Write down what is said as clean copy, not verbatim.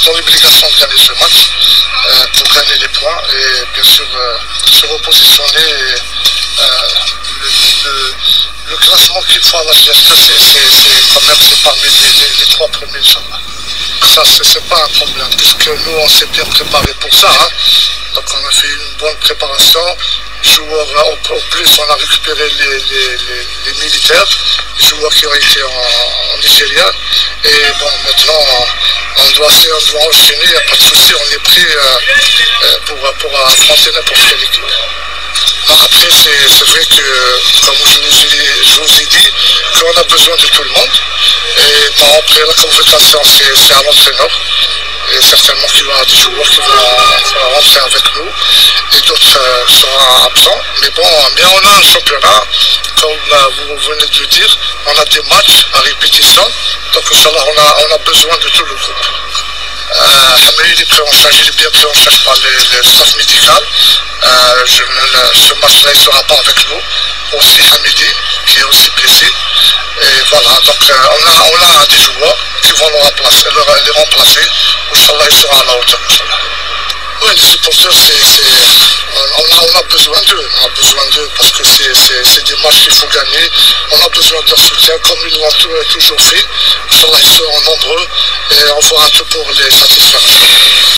dans l'obligation de gagner ce match pour gagner les points et bien sûr se repositionner. Le classement qu'il faut à la Fiesta, c'est quand même parmi les trois premiers, Inch'Allah. Ça, c'est pas un problème, puisque nous, on s'est bien préparé pour ça. Hein. Donc, on a fait une bonne préparation. Joueurs, au plus, on a récupéré les militaires, les joueurs qui ont été en Nigeria. Et bon, maintenant, on doit enchaîner, il n'y a pas de souci, on est prêt pour affronter n'importe quelle équipe. Après, c'est vrai que, comme je vous ai dit, qu'on a besoin de tout le monde. Et bon, après, la convocation, c'est à l'entraîneur. Et certainement qu'il y aura des joueurs qui vont rentrer avec nous et d'autres seront absents. Mais bon, on a un championnat, comme vous venez de le dire, on a des matchs à répétition. Donc, Inch'Allah, on a besoin de tout le groupe. Hamid est pris en charge, il est bien pris en charge par le staff médical. Ce match-là, il ne sera pas avec nous. Aussi Hamidi, qui est aussi blessé. Et voilà, donc on a des joueurs qui vont les remplacer. Inch'Allah, il sera à la hauteur. Oui, les supporters, on a besoin d'eux. On a besoin d'eux parce que c'est des matchs qu'il faut gagner. On a besoin de leur soutien comme ils l'ont toujours fait. Inch'Allah, ils seront nombreux et on fera tout pour les satisfaire.